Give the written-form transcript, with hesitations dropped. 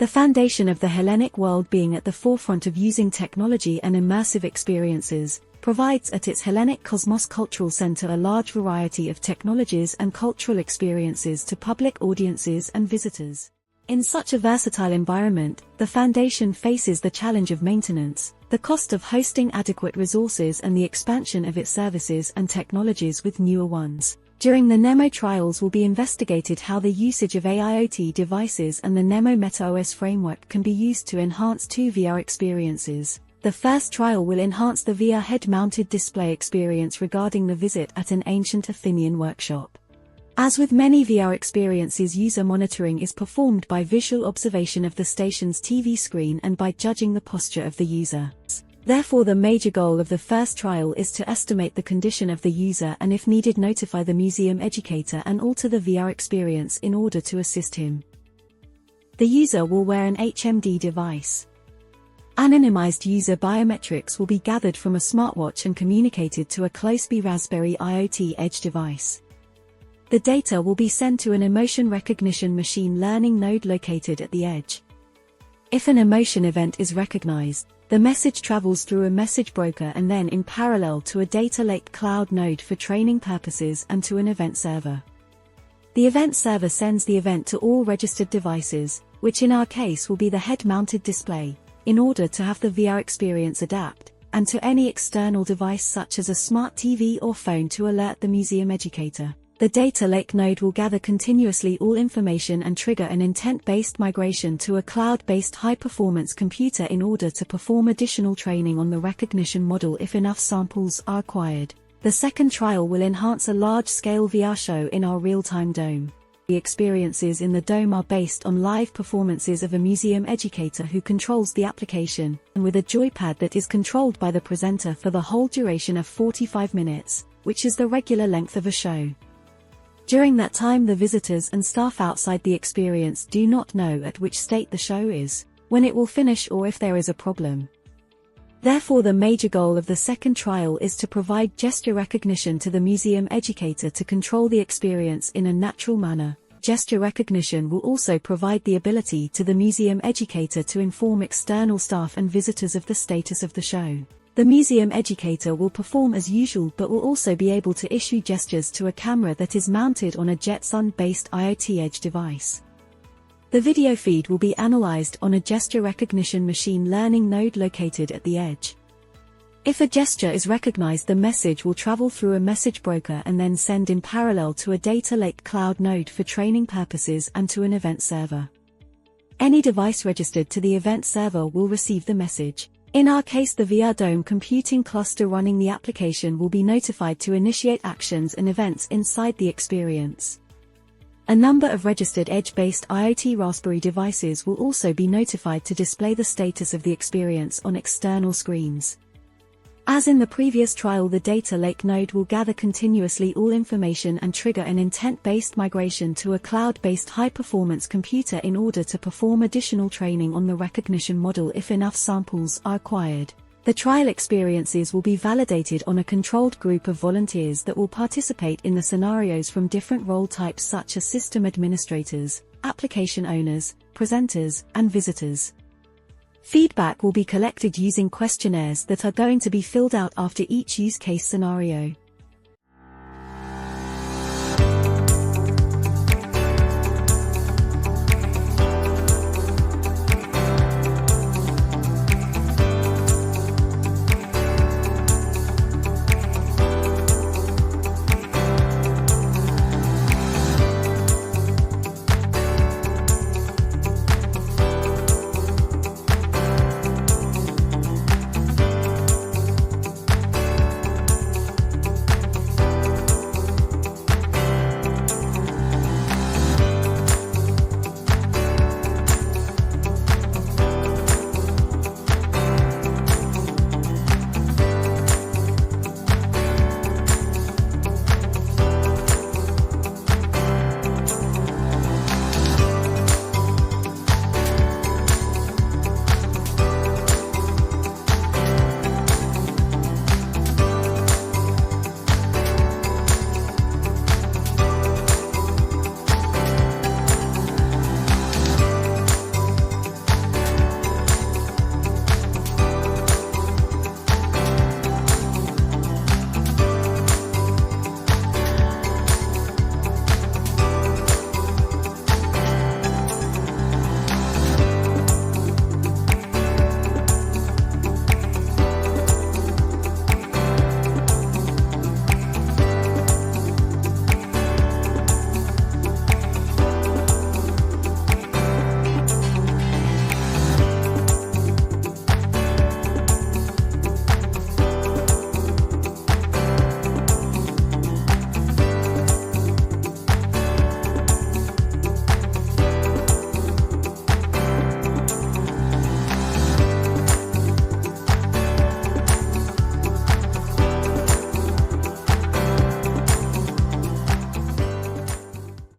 The foundation of the Hellenic world being at the forefront of using technology and immersive experiences, provides at its Hellenic Cosmos Cultural Center a large variety of technologies and cultural experiences to public audiences and visitors. In such a versatile environment, the Foundation faces the challenge of maintenance, the cost of hosting adequate resources and the expansion of its services and technologies with newer ones. During the Nemo trials will be investigated how the usage of AIoT devices and the Nemo MetaOS framework can be used to enhance two VR experiences. The first trial will enhance the VR head-mounted display experience regarding the visit at an ancient Athenian workshop. As with many VR experiences, user monitoring is performed by visual observation of the station's TV screen and by judging the posture of the user. Therefore, the major goal of the first trial is to estimate the condition of the user and, if needed, notify the museum educator and alter the VR experience in order to assist him. The user will wear an HMD device. Anonymized user biometrics will be gathered from a smartwatch and communicated to a close-by Raspberry IoT Edge device. The data will be sent to an emotion recognition machine learning node located at the edge. If an emotion event is recognized, the message travels through a message broker and then in parallel to a data lake cloud node for training purposes and to an event server. The event server sends the event to all registered devices, which in our case will be the head-mounted display, in order to have the VR experience adapt, and to any external device such as a smart TV or phone to alert the museum educator. The data lake node will gather continuously all information and trigger an intent-based migration to a cloud-based high-performance computer in order to perform additional training on the recognition model if enough samples are acquired. The second trial will enhance a large-scale VR show in our real-time dome. The experiences in the dome are based on live performances of a museum educator who controls the application, and with a joypad that is controlled by the presenter for the whole duration of 45 minutes, which is the regular length of a show. During that time, the visitors and staff outside the experience do not know at which state the show is, when it will finish, or if there is a problem. Therefore, the major goal of the second trial is to provide gesture recognition to the museum educator to control the experience in a natural manner. Gesture recognition will also provide the ability to the museum educator to inform external staff and visitors of the status of the show. The museum educator will perform as usual but will also be able to issue gestures to a camera that is mounted on a Jetson-based IoT Edge device. The video feed will be analyzed on a gesture recognition machine learning node located at the edge. If a gesture is recognized, the message will travel through a message broker and then send in parallel to a data lake cloud node for training purposes and to an event server. Any device registered to the event server will receive the message. In our case, the VR Dome computing cluster running the application will be notified to initiate actions and events inside the experience. A number of registered edge-based IoT Raspberry devices will also be notified to display the status of the experience on external screens. As in the previous trial, the data lake node will gather continuously all information and trigger an intent-based migration to a cloud-based high-performance computer in order to perform additional training on the recognition model if enough samples are acquired. The trial experiences will be validated on a controlled group of volunteers that will participate in the scenarios from different role types such as system administrators, application owners, presenters, and visitors. Feedback will be collected using questionnaires that are going to be filled out after each use case scenario.